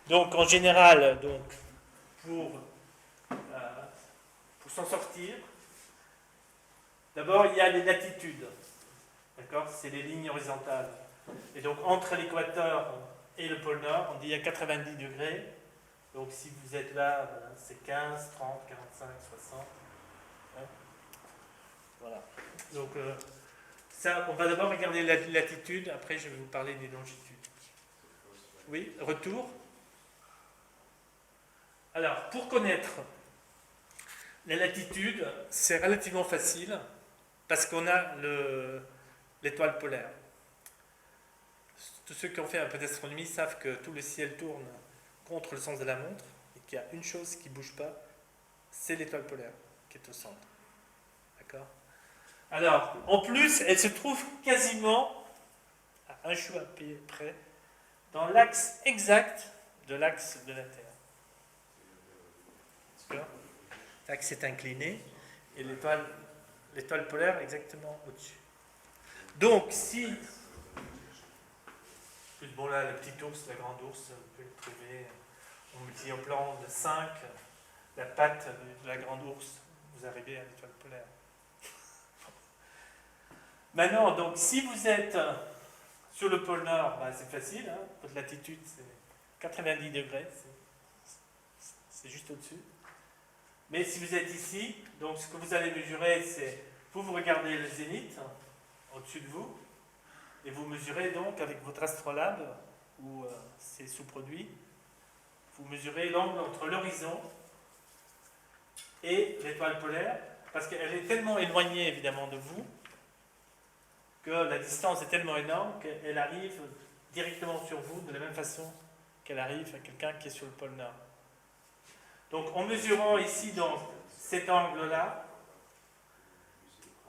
Donc en général, donc, pour s'en sortir, d'abord il y a les latitudes. D'accord? C'est les lignes horizontales. Et donc entre l'équateur et le pôle Nord, on dit à 90 degrés. Donc si vous êtes là, c'est 15, 30, 45, 60. Hein? Voilà. Donc ça, on va d'abord regarder la latitude, après je vais vous parler des longitudes. Oui, retour. Alors, pour connaître la latitude, c'est relativement facile parce qu'on a l'étoile polaire. Tous ceux qui ont fait un peu d'astronomie savent que tout le ciel tourne contre le sens de la montre et qu'il y a une chose qui ne bouge pas, c'est l'étoile polaire qui est au centre. D'accord? Alors, en plus, elle se trouve quasiment à un chou à pied près dans l'axe exact de l'axe de la Terre. D'accord? L'axe est incliné et l'étoile polaire est exactement au-dessus. Donc, si. Bon, là, le petit ours, la grande ours, vous pouvez le trouver en multiplant de 5, la patte de la grande ours, vous arrivez à l'étoile polaire. Maintenant, donc, si vous êtes sur le pôle Nord, ben, c'est facile, hein, votre latitude c'est 90 degrés, c'est juste au-dessus. Mais si vous êtes ici, donc ce que vous allez mesurer, c'est, vous regardez le zénith au-dessus de vous, et vous mesurez donc avec votre astrolabe, où c'est sous-produit, vous mesurez l'angle entre l'horizon et l'étoile polaire, parce qu'elle est tellement éloignée évidemment de vous, que la distance est tellement énorme qu'elle arrive directement sur vous de la même façon qu'elle arrive à quelqu'un qui est sur le pôle Nord. Donc en mesurant ici donc, cet angle-là,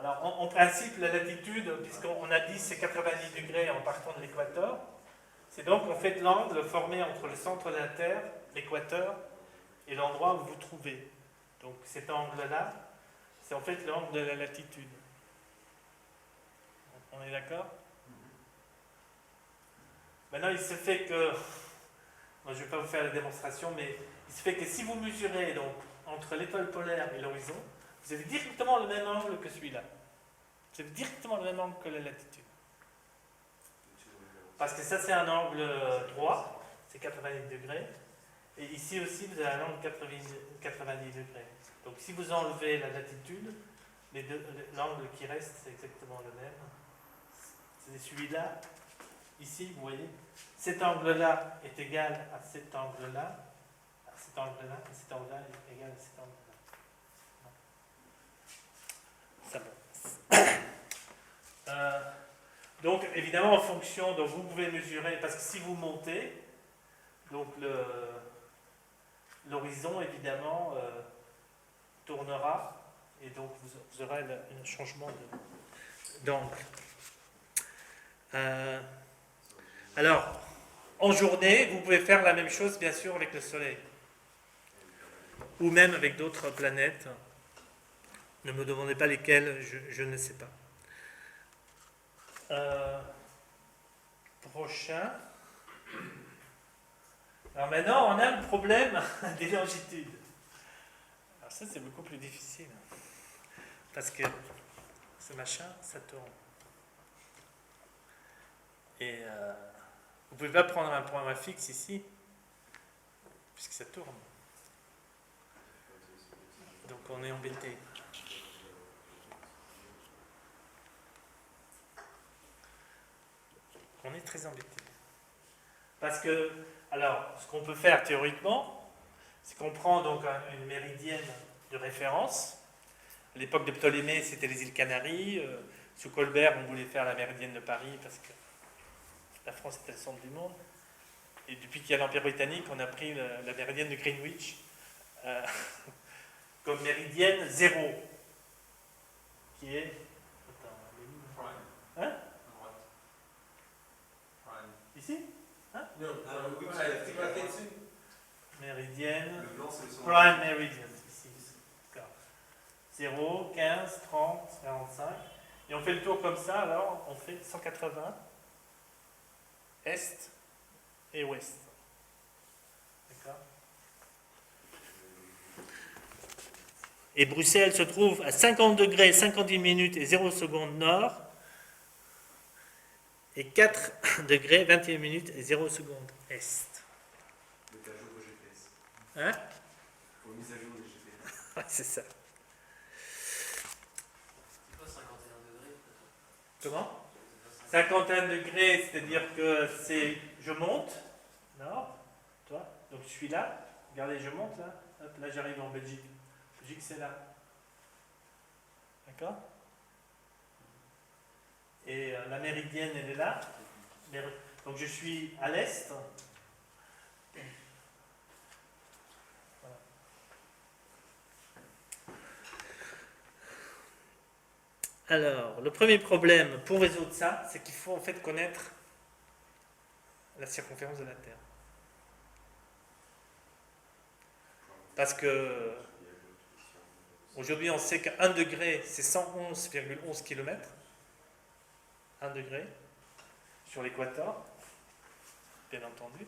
alors en principe la latitude, puisqu'on a dit c'est 90 degrés en partant de l'équateur, c'est donc en fait l'angle formé entre le centre de la Terre, l'équateur, et l'endroit où vous vous trouvez. Donc cet angle-là, c'est en fait l'angle de la latitude. On est d'accord? Maintenant, il se fait que, moi je ne vais pas vous faire la démonstration, mais il se fait que si vous mesurez donc, entre l'étoile polaire et l'horizon, vous avez directement le même angle que celui-là. Vous avez directement le même angle que la latitude. Parce que ça, c'est un angle droit, c'est 90 degrés. Et ici aussi, vous avez un angle 90 degrés. Donc si vous enlevez la latitude, l'angle qui reste, c'est exactement le même. C'est celui-là. Ici, vous voyez, cet angle-là est égal à cet angle-là, à cet angle-là, et cet angle-là est égal à cet angle-là. Ça va. Donc, évidemment, en fonction, donc vous pouvez mesurer, parce que si vous montez, donc l'horizon, évidemment, tournera, et donc vous aurez un changement d'angle. Alors, en journée, vous pouvez faire la même chose, bien sûr, avec le Soleil. Ou même avec d'autres planètes. Ne me demandez pas lesquelles, je ne sais pas. Prochain. Alors maintenant, on a le problème des longitudes. Alors ça, c'est beaucoup plus difficile. Parce que ce machin, ça tourne. Et vous ne pouvez pas prendre un point fixe ici, puisque ça tourne. Donc on est embêté. On est très embêté. Parce que, alors, ce qu'on peut faire théoriquement, c'est qu'on prend donc une méridienne de référence. À l'époque de Ptolémée, c'était les îles Canaries. Sous Colbert, on voulait faire la méridienne de Paris parce que la France était le centre du monde. Et depuis qu'il y a l'Empire britannique, on a pris la méridienne de Greenwich comme méridienne 0, qui est... Hein? Ici? Hein? Méridienne. Prime Meridian. Ici. 0, 15, 30, 45. Et on fait le tour comme ça, alors on fait 180 est et ouest. Et Bruxelles se trouve à 50 degrés, 58 minutes et 0 secondes nord, et 4 degrés, 21 minutes et 0 secondes est. Mettre à jour vos GPS. Hein? Faut mise à jour les GPS. Ouais, c'est ça. C'est pas 51 degrés Comment? 51 degrés, c'est-à-dire que c'est. Je monte, nord, toi, donc je suis là, regardez, je monte là, hop, là j'arrive en Belgique. Belgique c'est là. D'accord? Et la méridienne elle est là. Donc je suis à l'est. Voilà. Alors, le premier problème pour résoudre ça, c'est qu'il faut en fait connaître la circonférence de la Terre. Parce que aujourd'hui on sait qu'un degré c'est 111,11 km. 1 degré sur l'équateur, bien entendu.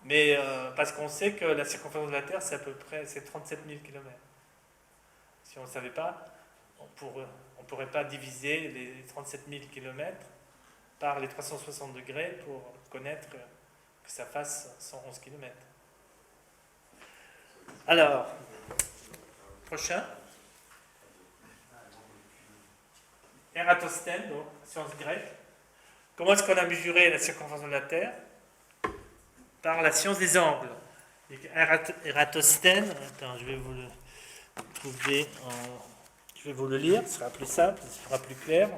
Mais parce qu'on sait que la circonférence de la Terre c'est à peu près 37 000 km. Si on ne savait pas, on pourrait pas diviser les 37 000 km par les 360 degrés pour connaître que ça fasse 111 km. Alors, prochain. Ératosthène, donc science grecque. Comment est-ce qu'on a mesuré la circonférence de la Terre? Par la science des angles. Ératosthène, attends, je vais vous le trouver je vais vous le lire, ce sera plus simple, ce sera plus clair.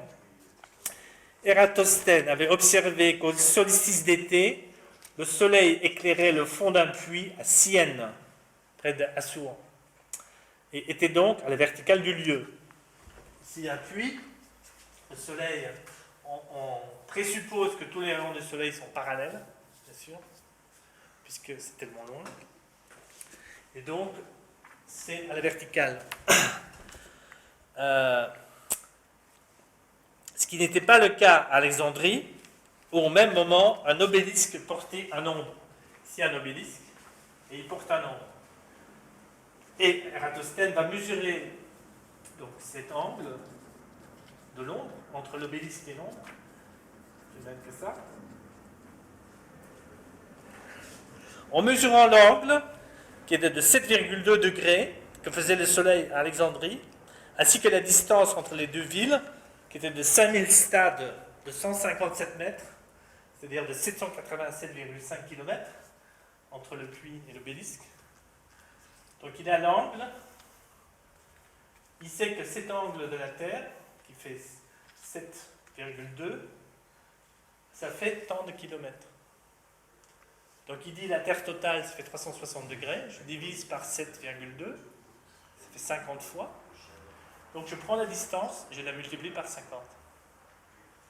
Ératosthène avait observé qu'au solstice d'été, le soleil éclairait le fond d'un puits à Syène, près d'Assouan, et était donc à la verticale du lieu. S'il y a un puits, le soleil, on présuppose que tous les rayons du soleil sont parallèles, bien sûr, puisque c'est tellement long. Et donc, c'est à la verticale. Ce qui n'était pas le cas à Alexandrie, où au même moment, un obélisque portait un ombre. Ici, un obélisque, et il porte un ombre. Et Ératosthène va mesurer donc, cet angle de l'ombre entre l'obélisque et l'ombre. C'est même que ça. En mesurant l'angle, qui était de 7,2 degrés, que faisait le soleil à Alexandrie, ainsi que la distance entre les deux villes, qui était de 5000 stades de 157 mètres, c'est-à-dire de 787,5 km, entre le puits et l'obélisque. Donc il a l'angle, il sait que cet angle de la Terre, qui fait 7,2, ça fait tant de kilomètres. Donc il dit la Terre totale, ça fait 360 degrés, je divise par 7,2, ça fait 50 fois. Donc je prends la distance, je la multiplie par 50.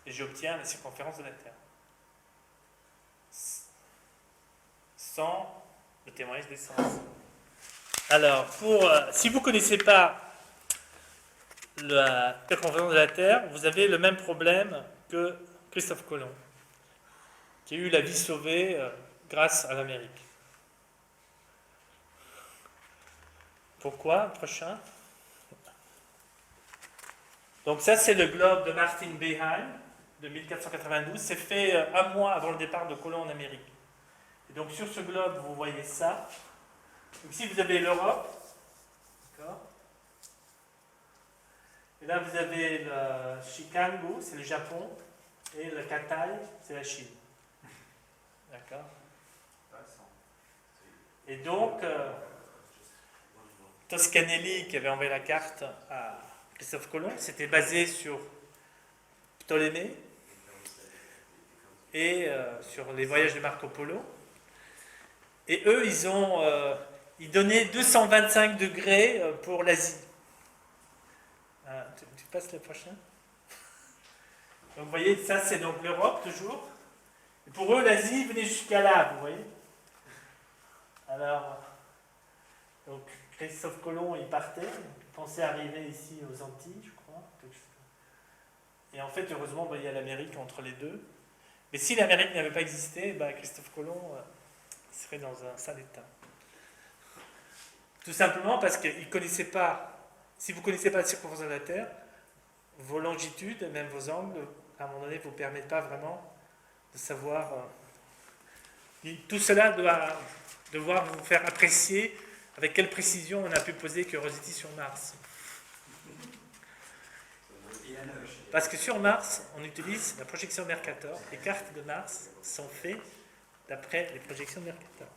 Et j'obtiens la circonférence de la Terre. Sans le témoignage des sens. Alors, si vous ne connaissez pas la circonférence de la Terre, vous avez le même problème que Christophe Colomb, qui a eu la vie sauvée grâce à l'Amérique. Pourquoi? Prochain. Donc ça, c'est le globe de Martin Behaim de 1492. C'est fait un mois avant le départ de Colomb en Amérique. Et donc sur ce globe, vous voyez ça. Donc ici, vous avez l'Europe. D'accord. Et là, vous avez le Chicago, c'est le Japon. Et le Katai, c'est la Chine. D'accord. Et donc, Toscanelli, qui avait envoyé la carte à Christophe Colomb, c'était basé sur Ptolémée et sur les voyages de Marco Polo. Et eux, ils donnaient 225 degrés pour l'Asie. Tu passes le prochain? Donc vous voyez, ça c'est donc l'Europe toujours. Et pour eux, l'Asie venait jusqu'à là, vous voyez. Alors, donc Christophe Colomb, il partait, il pensait arriver ici aux Antilles, je crois. Et en fait, heureusement, il y a l'Amérique entre les deux. Mais si l'Amérique n'avait pas existé, Christophe Colomb serait dans un sale état. Tout simplement parce qu'ils ne connaissaient pas, si vous ne connaissez pas la circonférence de la Terre, vos longitudes, même vos angles, à un moment donné, ne vous permettent pas vraiment de savoir. Tout cela doit devoir vous faire apprécier avec quelle précision on a pu poser Curiosity sur Mars. Parce que sur Mars, on utilise la projection Mercator. Les cartes de Mars sont faites d'après les projections de Mercator.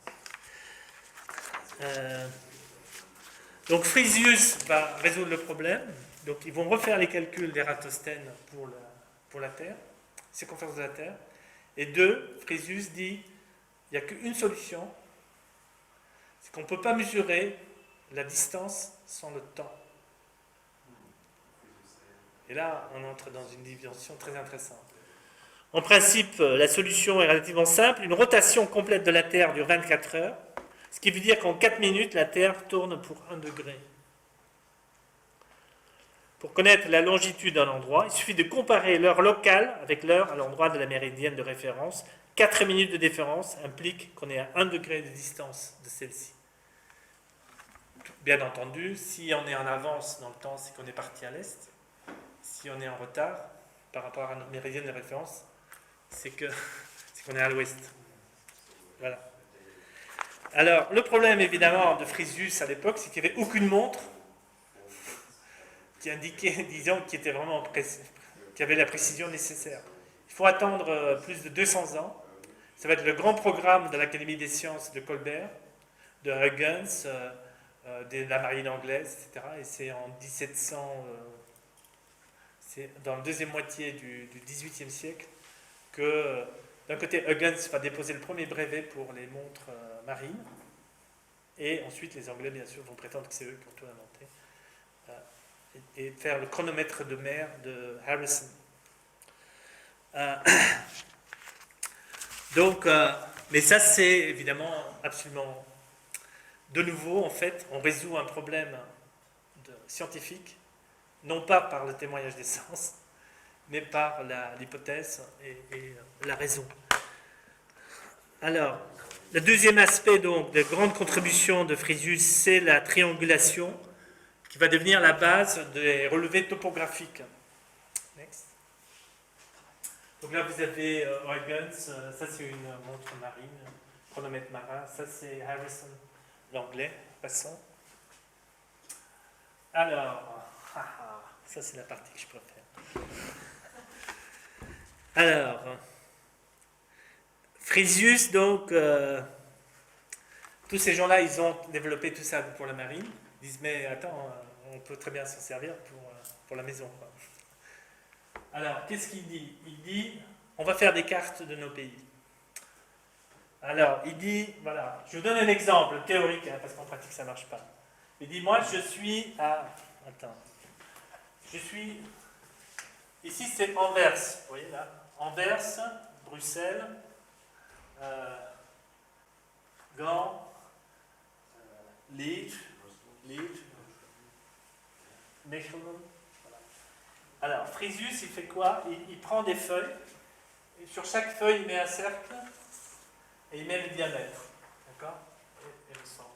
Donc Frisius va résoudre le problème. Donc ils vont refaire les calculs d'Ératosthène pour la Terre, circonférence de la Terre. Et Frisius dit il n'y a qu'une solution, c'est qu'on ne peut pas mesurer la distance sans le temps. Et là, on entre dans une dimension très intéressante. En principe, la solution est relativement simple. Une rotation complète de la Terre dure 24 heures, ce qui veut dire qu'en 4 minutes, la Terre tourne pour 1 degré. Pour connaître la longitude d'un endroit, il suffit de comparer l'heure locale avec l'heure à l'endroit de la méridienne de référence. 4 minutes de différence implique qu'on est à 1 degré de distance de celle-ci. Bien entendu, si on est en avance dans le temps, c'est qu'on est parti à l'est. Si on est en retard par rapport à notre méridienne de référence, c'est qu'on est à l'ouest. Voilà. Alors, le problème évidemment de Frisius à l'époque, c'est qu'il n'y avait aucune montre qui indiquait, disons, qui avait la précision nécessaire. Il faut attendre plus de 200 ans. Ça va être le grand programme de l'Académie des sciences de Colbert, de Huygens, de la marine anglaise, etc. Et c'est en 1700, c'est dans la deuxième moitié du XVIIIe siècle que, d'un côté, Huygens va déposer le premier brevet pour les montres marines, et ensuite les Anglais, bien sûr, vont prétendre que c'est eux qui ont tout inventé, et faire le chronomètre de mer de Harrison. Donc, mais ça, c'est évidemment absolument de nouveau. En fait, on résout un problème scientifique, non pas par le témoignage des sens, mais par l'hypothèse et la raison. Alors, le deuxième aspect donc de grande contribution de Frisius, c'est la triangulation, qui va devenir la base des relevés topographiques. Next. Donc là, vous avez Huygens, ça c'est une montre marine, chronomètre marin, ça c'est Harrison, l'anglais, passons. Alors, ça c'est la partie que je préfère. Alors, Frisius, donc, tous ces gens-là, ils ont développé tout ça pour la marine. Ils disent, mais attends, on peut très bien s'en servir pour la maison, quoi. Alors, qu'est-ce qu'il dit? Il dit, on va faire des cartes de nos pays. Alors, il dit, voilà, je vous donne un exemple théorique, hein, parce qu'en pratique, ça ne marche pas. Il dit, moi, je suis à... Attends. Je suis... Ici, c'est Anvers. Vous voyez, là? Anvers, Bruxelles, Gand, Liège, Mechelen. Alors, Frisius, il fait quoi? Il prend des feuilles, et sur chaque feuille, il met un cercle, et il met le diamètre. D'accord? Et le centre.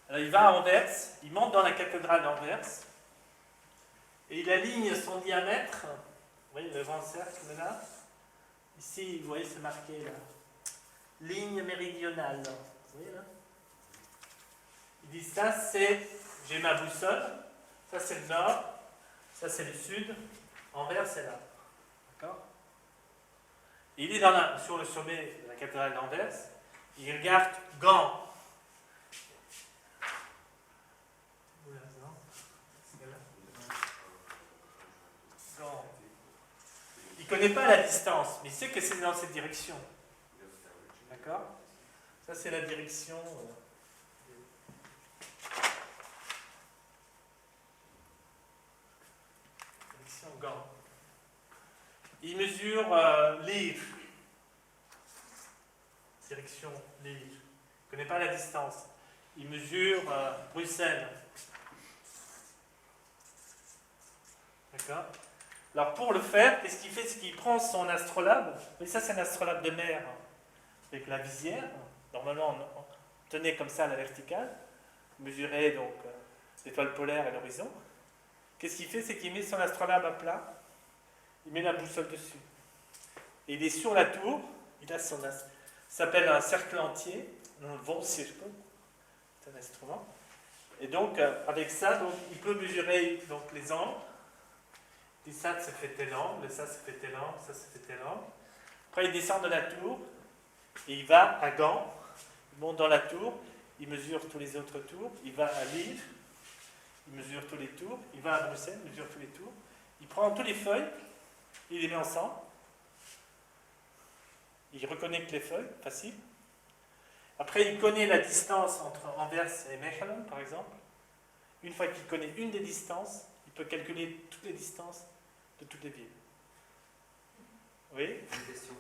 Alors, il va à Anvers, il monte dans la cathédrale d'Anvers, et il aligne son diamètre, vous voyez le grand cercle là, ici, vous voyez, c'est marqué là, ligne méridionale, vous voyez là? Il dit ça, c'est, j'ai ma boussole, ça c'est le nord, ça c'est le sud, Anvers c'est là. D'accord? Il est sur le sommet de la cathédrale d'Anvers, il regarde Gand. Gand. Il ne connaît pas la distance, mais il sait que c'est dans cette direction. D'accord? Ça c'est la direction. Gand. Il mesure Liège. Direction Liège. Il ne connaît pas la distance. Il mesure Bruxelles. D'accord? Alors pour le faire, qu'est-ce qu'il fait? C'est qu'il prend son astrolabe. Mais ça, c'est un astrolabe de mer avec la visière. Normalement, on tenait comme ça à la verticale. mesurer donc l'étoile polaire et l'horizon. Qu'est-ce qu'il fait? C'est qu'il met son astrolabe à plat, il met la boussole dessus. Et il est sur la tour, il a ça s'appelle un cercle entier, un von circle, c'est un instrument. Et donc, avec ça, donc, il peut mesurer donc, les angles. Il dit ça fait tel angle, ça fait tel angle, ça fait tel angle. Après, il descend de la tour et il va à Gand, il monte dans la tour, il mesure tous les autres tours, il va à Lille, il mesure tous les tours, il va à Bruxelles, il mesure tous les tours, il prend toutes les feuilles, il les met ensemble, il reconnecte les feuilles, facile. Après, il connaît la distance entre Anvers et Mechelen, par exemple. Une fois qu'il connaît une des distances, il peut calculer toutes les distances de toutes les villes. Oui? Une question.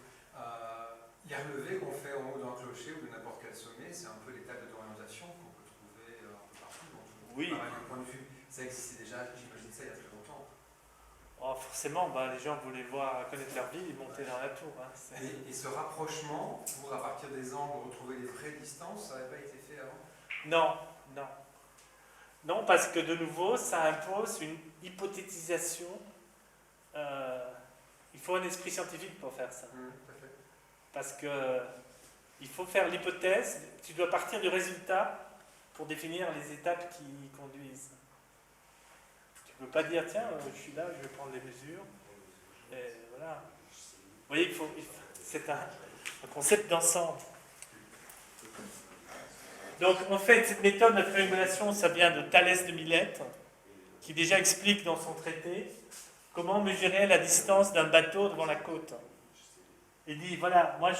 Les relevés qu'on fait en haut d'un clocher ou de n'importe quel sommet, c'est un peu les tables d'orientation qu'on peut trouver un peu partout. Donc, Oui. Pareil, d'un point de vue, ça existait déjà, j'imagine ça il y a très longtemps. Oh, forcément, les gens voulaient connaître leur ville et monter dans la tour. Hein. Et ce rapprochement, pour à partir des angles retrouver les vraies distances, ça n'avait pas été fait avant? Non, non. Non, parce que de nouveau, ça impose une hypothétisation. Il faut un esprit scientifique pour faire ça. Tout à fait. Parce que il faut faire l'hypothèse, tu dois partir du résultat pour définir les étapes qui y conduisent. Tu ne peux pas dire, tiens, je suis là, je vais prendre les mesures. Et voilà. Vous voyez, c'est un concept d'ensemble. Donc, en fait, cette méthode de triangulation, ça vient de Thalès de Milète, qui déjà explique dans son traité comment mesurer la distance d'un bateau devant la côte. Il dit, voilà, moi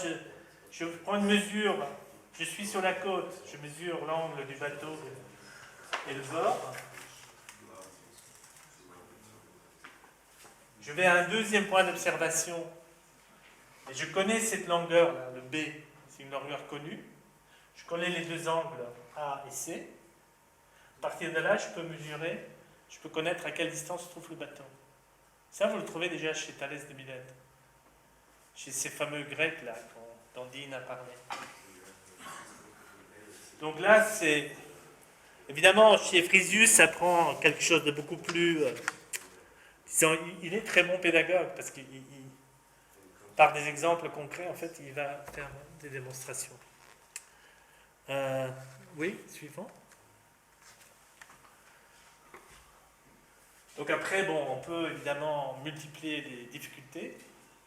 je prends une mesure, je suis sur la côte, je mesure l'angle du bateau et le bord. Je vais à un deuxième point d'observation, et je connais cette longueur-là, le B, c'est une longueur connue. Je connais les deux angles A et C. À partir de là, je peux mesurer, je peux connaître à quelle distance se trouve le bateau. Ça, vous le trouvez déjà chez Thalès de Milète, chez ces fameux Grecs-là dont Dean a parlé. Donc là, c'est... Évidemment, chez Frisius, ça prend quelque chose de beaucoup plus... disons, il est très bon pédagogue, parce qu'il par des exemples concrets, en fait, il va faire des démonstrations. Oui, suivant. Donc après, bon, on peut évidemment multiplier les difficultés.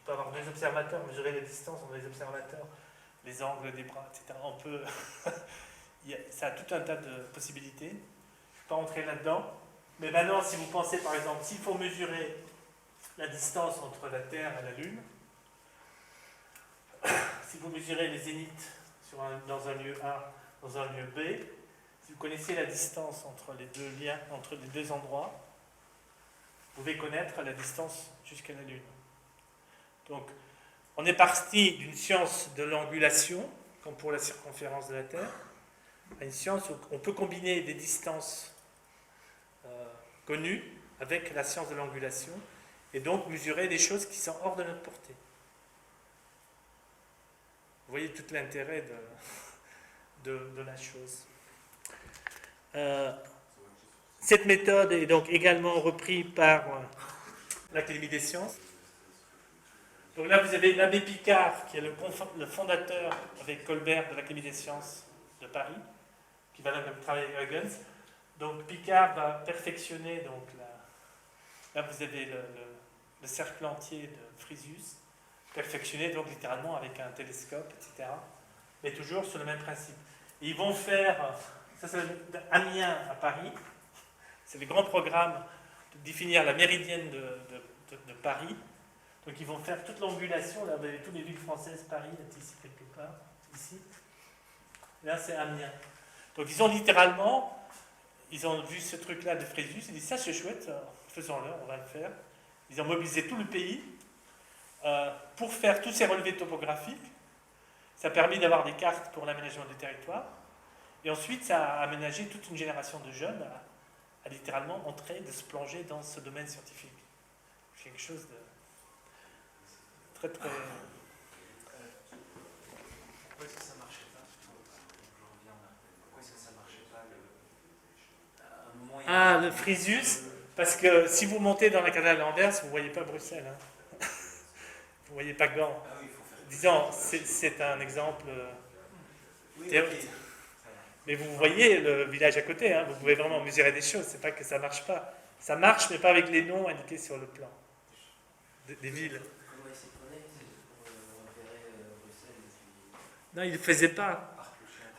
On peut avoir deux observateurs, mesurer les distances entre les observateurs, les angles des bras, etc. On peut... ça a tout un tas de possibilités. Je ne vais pas entrer là-dedans. Mais maintenant, si vous pensez, par exemple, s'il faut mesurer la distance entre la Terre et la Lune, si vous mesurez les zéniths dans un lieu A, dans un lieu B, si vous connaissez la distance entre les deux liens, entre les deux endroits, vous pouvez connaître la distance jusqu'à la Lune. Donc, on est parti d'une science de l'angulation, comme pour la circonférence de la Terre, à une science où on peut combiner des distances connues avec la science de l'angulation, et donc mesurer des choses qui sont hors de notre portée. Vous voyez tout l'intérêt de la chose. Cette méthode est donc également reprise par l'Académie des sciences. Donc là, vous avez l'abbé Picard, qui est le fondateur avec Colbert de l'Académie des sciences de Paris, qui va donc travailler avec Huygens. Donc Picard va perfectionner, donc là vous avez le cercle entier de Frisius, perfectionné donc littéralement avec un télescope, etc. Mais toujours sur le même principe. Et ils vont faire, ça c'est Amiens à Paris, c'est le grand programme de définir la méridienne de Paris. Donc ils vont faire toute l'angulation, là vous avez toutes les villes françaises, Paris est ici quelque part, ici. Là c'est Amiens. Donc ils ont littéralement, ils ont vu ce truc-là de Frisius, ils disent ça c'est chouette, faisons-le, on va le faire. Ils ont mobilisé tout le pays pour faire tous ces relevés topographiques. Ça a permis d'avoir des cartes pour l'aménagement du territoire. Et ensuite, ça a aménagé toute une génération de jeunes à littéralement entrer, de se plonger dans ce domaine scientifique. C'est quelque chose de très très... Pourquoi est-ce que ça marchait pas? J'en reviens là. Pourquoi est-ce que ça marchait pas le Fréjus, parce que si vous montez dans la cathédrale d'Anvers, vous ne voyez pas Bruxelles. Hein. Vous ne voyez pas Gand. Ah oui, il faut faire. Disons, c'est un exemple Oui, théorique. ok. Mais vous voyez le village à côté, hein, vous pouvez vraiment mesurer des choses, c'est pas que ça marche pas. Ça marche, mais pas avec les noms indiqués sur le plan des villes. Comment il s'y prenait pour repérer Bruxelles depuis... Non, il ne le faisait pas.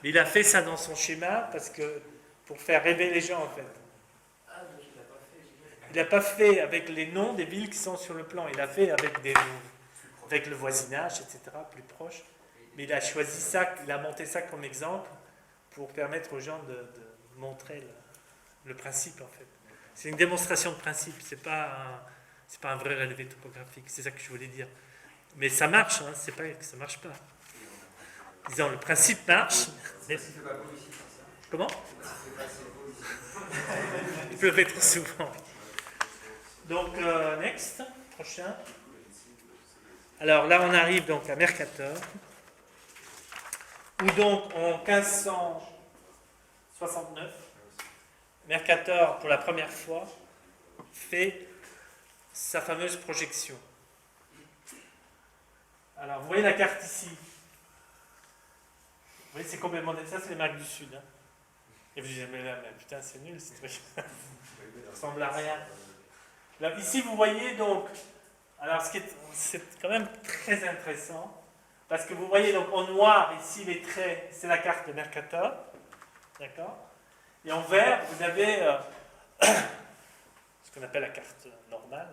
Mais il a fait ça dans son schéma pour faire rêver les gens en fait. Ah, donc il l'a pas fait, génial. Il n'a pas fait avec les noms des villes qui sont sur le plan, il a fait avec le voisinage, etc., plus proche. Mais il a choisi ça, il a monté ça comme exemple pour permettre aux gens de montrer le principe en fait. C'est une démonstration de principe, c'est pas un vrai relevé topographique, c'est ça que je voulais dire. Mais ça marche, hein, c'est pas que ça marche pas. Disons, le principe marche. C'est parce qu'il fait pas beau ici, c'est ça. Comment? C'est parce qu'il fait pas assez beau ici. Il pleuvait trop souvent. Donc, next, prochain. Alors là, on arrive donc à Mercator, où donc en 1569, Mercator, pour la première fois, fait sa fameuse projection. Alors, vous voyez la carte ici. Vous voyez, c'est complètement... Ça, c'est les marques du Sud. Hein. Et vous dites, mais là, putain, c'est nul, ce truc. Ça ressemble à rien. Là, ici, vous voyez donc... Alors, c'est quand même très intéressant, parce que vous voyez donc en noir, ici, les traits, c'est la carte de Mercator. D'accord? Et en vert, vous avez ce qu'on appelle la carte normale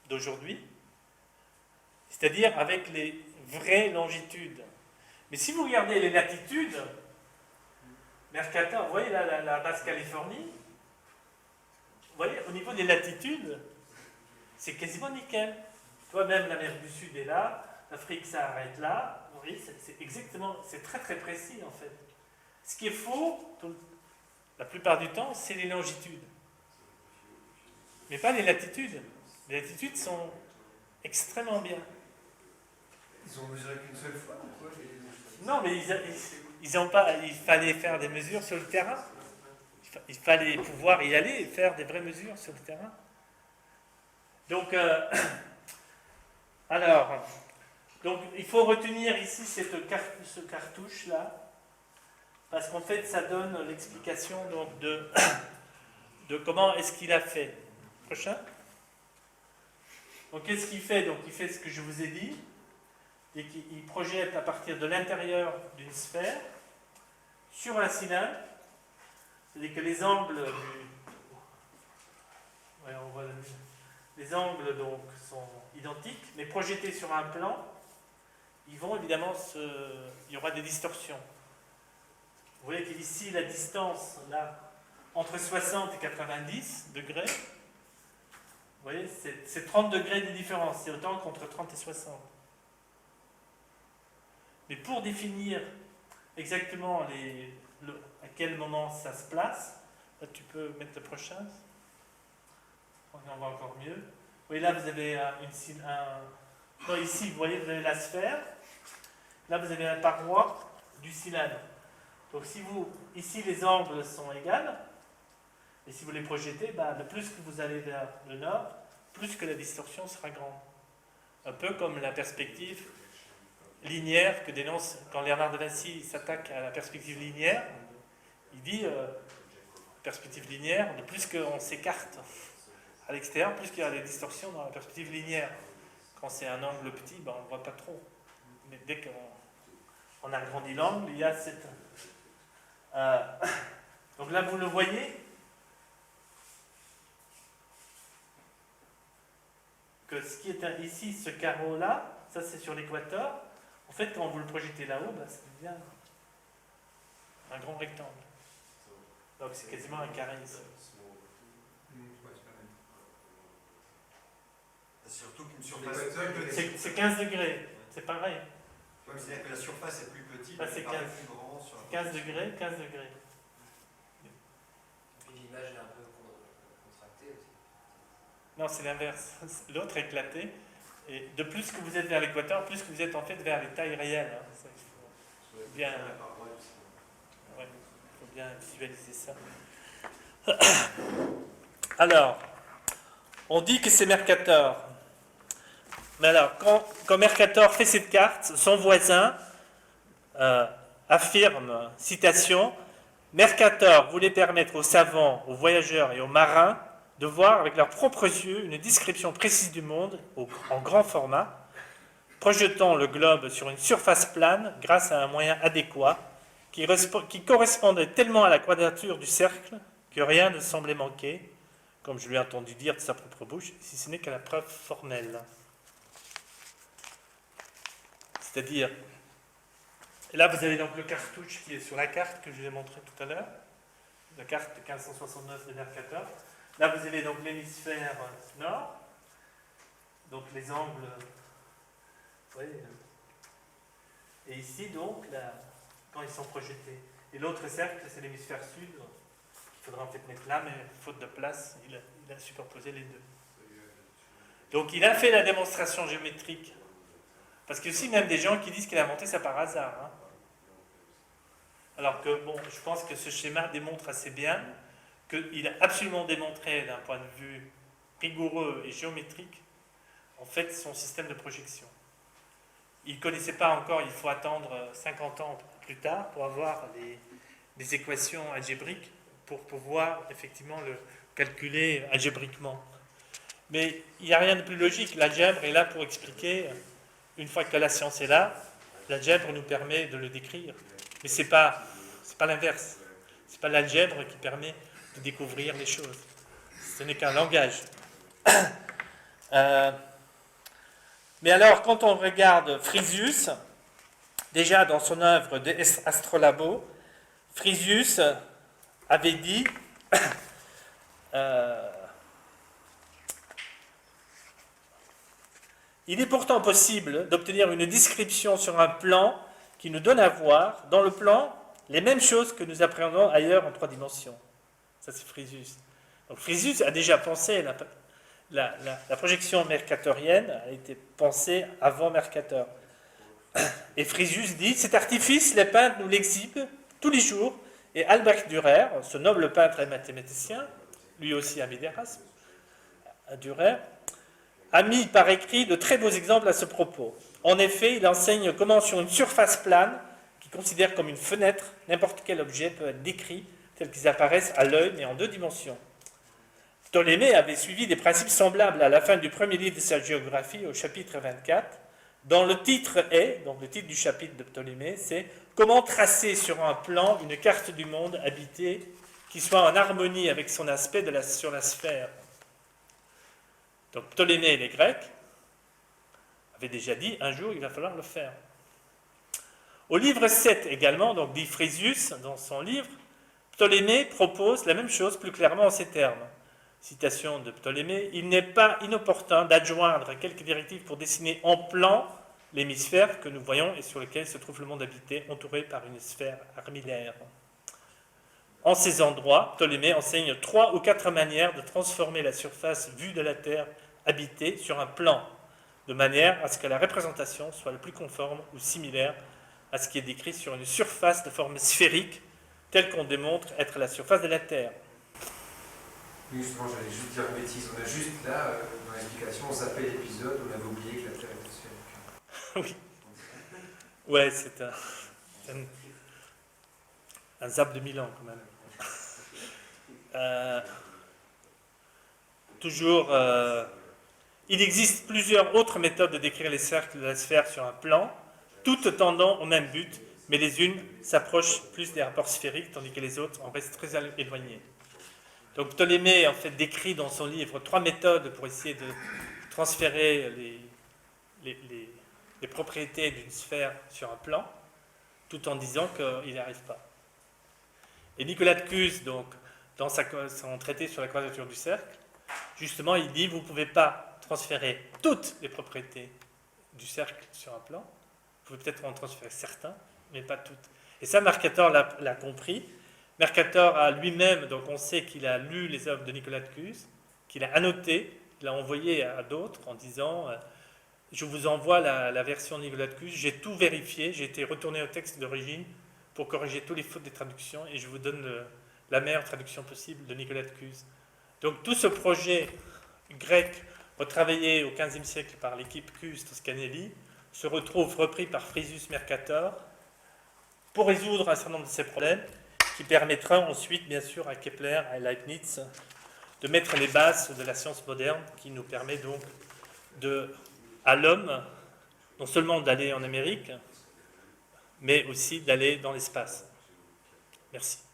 d'aujourd'hui, c'est-à-dire avec les vraies longitudes. Mais si vous regardez les latitudes, Mercator, vous voyez là, la Basse-Californie, vous voyez, au niveau des latitudes, c'est quasiment nickel. Toi-même, l'Amérique du Sud est là, l'Afrique s'arrête là. Vous voyez, c'est exactement, c'est très très précis en fait. Ce qui est faux, la plupart du temps, c'est les longitudes. Mais pas les latitudes. Les latitudes sont extrêmement bien. Ils ont mesuré qu'une seule fois ou quoi? Non, mais ils ont pas. Il fallait faire des mesures sur le terrain. Il fallait pouvoir y aller et faire des vraies mesures sur le terrain. Donc, donc il faut retenir ici ce cartouche-là, parce qu'en fait, ça donne l'explication donc de comment est-ce qu'il a fait. Prochain. Donc, qu'est-ce qu'il fait? Donc, il fait ce que je vous ai dit. Et qu'il projette à partir de l'intérieur d'une sphère sur un cylindre, c'est-à-dire que les angles les angles donc sont identiques, mais projetés sur un plan, ils vont évidemment il y aura des distorsions. Vous voyez qu'ici la distance là entre 60 et 90 degrés, vous voyez, c'est 30 degrés de différence, c'est autant qu'entre 30 et 60. Mais pour définir exactement à quel moment ça se place, là tu peux mettre le prochain. On va encore mieux. Oui, là vous avez non, ici, vous voyez, vous avez la sphère. Là vous avez la paroi du cylindre. Donc ici les angles sont égaux. Et si vous les projetez, le plus que vous allez vers le nord, plus que la distorsion sera grande. Un peu comme la perspective linéaire que dénonce quand Léonard de Vinci s'attaque à la perspective linéaire. Il dit perspective linéaire, de plus qu'on s'écarte à l'extérieur, plus qu'il y a des distorsions dans la perspective linéaire. Quand c'est un angle petit, on ne voit pas trop. Mais dès qu'on agrandit l'angle, il y a cette... Donc là, vous le voyez, que ce qui est ici, ce carreau-là, ça c'est sur l'équateur. En fait, quand vous le projetez là-haut, ça devient un grand rectangle. Donc c'est quasiment un carré ici. Surtout qu'une surface. C'est 15 degrés, c'est pareil. Ouais, c'est-à-dire que la surface est plus petite, Là, c'est mais 15. plus grand sur 15 degrés, 15 degrés. Et puis l'image est un peu contractée aussi. Non, c'est l'inverse. L'autre est éclaté. Et de plus que vous êtes vers l'équateur, plus que vous êtes en fait vers les tailles réelles. Hein. Ça, il faut bien visualiser ça. Alors, on dit que c'est Mercator. Mais alors, quand Mercator fait cette carte, son voisin affirme, citation, Mercator voulait permettre aux savants, aux voyageurs et aux marins de voir avec leurs propres yeux une description précise du monde en grand format, projetant le globe sur une surface plane grâce à un moyen adéquat qui correspondait tellement à la quadrature du cercle que rien ne semblait manquer, comme je lui ai entendu dire de sa propre bouche, si ce n'est qu'à la preuve formelle. C'est-à-dire, là vous avez donc le cartouche qui est sur la carte que je vous ai montré tout à l'heure, la carte de 1569 de Mercator. Là vous avez donc l'hémisphère nord, donc les angles, oui, et ici donc, quand ils sont projetés. Et l'autre cercle, c'est l'hémisphère sud, qu'il faudra en fait mettre là, mais faute de place, il a superposé les deux. Donc il a fait la démonstration géométrique. Parce qu'il y a aussi même des gens qui disent qu'il a inventé ça par hasard. Hein. Alors que, bon, je pense que ce schéma démontre assez bien qu'il a absolument démontré, d'un point de vue rigoureux et géométrique, en fait, son système de projection. Il ne connaissait pas encore, il faut attendre 50 ans plus tard pour avoir des équations algébriques pour pouvoir effectivement le calculer algébriquement. Mais il n'y a rien de plus logique. L'algèbre est là pour expliquer. Une fois que la science est là, l'algèbre nous permet de le décrire. Mais ce n'est pas l'inverse. Ce n'est pas l'algèbre qui permet de découvrir les choses. Ce n'est qu'un langage. Mais alors, quand on regarde Frisius, déjà dans son œuvre de Astrolabo, Frisius avait dit il est pourtant possible d'obtenir une description sur un plan qui nous donne à voir, dans le plan, les mêmes choses que nous appréhendons ailleurs en 3 dimensions. Ça, c'est Frisius. Donc, Frisius a déjà pensé, la projection mercatorienne a été pensée avant Mercator. Et Frisius dit, cet artifice, les peintres nous l'exhibent tous les jours, et Albrecht Dürer, ce noble peintre et mathématicien, lui aussi ami d'Erasme, Dürer, a mis par écrit de très beaux exemples à ce propos. En effet, il enseigne comment sur une surface plane, qui considère comme une fenêtre, n'importe quel objet peut être décrit tels qu'ils apparaissent à l'œil, mais en 2 dimensions. Ptolémée avait suivi des principes semblables à la fin du premier livre de sa géographie, au chapitre 24, dont le titre est, donc le titre du chapitre de Ptolémée, c'est « Comment tracer sur un plan une carte du monde habité qui soit en harmonie avec son aspect sur la sphère ». Donc Ptolémée et les Grecs avaient déjà dit, un jour il va falloir le faire. Au livre 7 également, donc dit Frisius dans son livre, Ptolémée propose la même chose plus clairement en ces termes. Citation de Ptolémée, il n'est pas inopportun d'adjoindre quelques directives pour dessiner en plan l'hémisphère que nous voyons et sur lequel se trouve le monde habité, entouré par une sphère armillaire. En ces endroits, Ptolémée enseigne 3 ou 4 manières de transformer la surface vue de la Terre habitée sur un plan, de manière à ce que la représentation soit le plus conforme ou similaire à ce qui est décrit sur une surface de forme sphérique, telle qu'on démontre être la surface de la Terre. Oui, justement, j'allais juste dire une bêtise. On a juste là, dans l'explication, on zappé l'épisode, on avait oublié que la Terre était sphérique. Oui. Ouais, c'est un zap de Milan, quand même. Toujours, il existe plusieurs autres méthodes de décrire les cercles de la sphère sur un plan, toutes tendant au même but, mais les unes s'approchent plus des rapports sphériques, tandis que les autres en restent très éloignées. Donc Ptolémée en fait décrit dans son livre 3 méthodes pour essayer de transférer les propriétés d'une sphère sur un plan, tout en disant qu'il n'y arrive pas. Et Nicolas de Cuse, donc, dans son traité sur la quadrature du cercle, justement, il dit vous ne pouvez pas transférer toutes les propriétés du cercle sur un plan. Vous pouvez peut-être en transférer certains, mais pas toutes. Et ça, Mercator l'a compris. Mercator a lui-même, donc on sait qu'il a lu les œuvres de Nicolas de Cuse, qu'il a annoté, qu'il a envoyé à d'autres en disant je vous envoie la version de Nicolas de Cuse, j'ai tout vérifié, j'ai été retourné au texte d'origine pour corriger toutes les fautes des traductions et je vous donne la meilleure traduction possible de Nicolas de Cuse. Donc tout ce projet grec retravaillé au XVe siècle par l'équipe Cuse Toscanelli se retrouve repris par Frisius Mercator pour résoudre un certain nombre de ces problèmes qui permettra ensuite, bien sûr, à Kepler, à Leibniz, de mettre les bases de la science moderne qui nous permet donc à l'homme, non seulement d'aller en Amérique, mais aussi d'aller dans l'espace. Merci.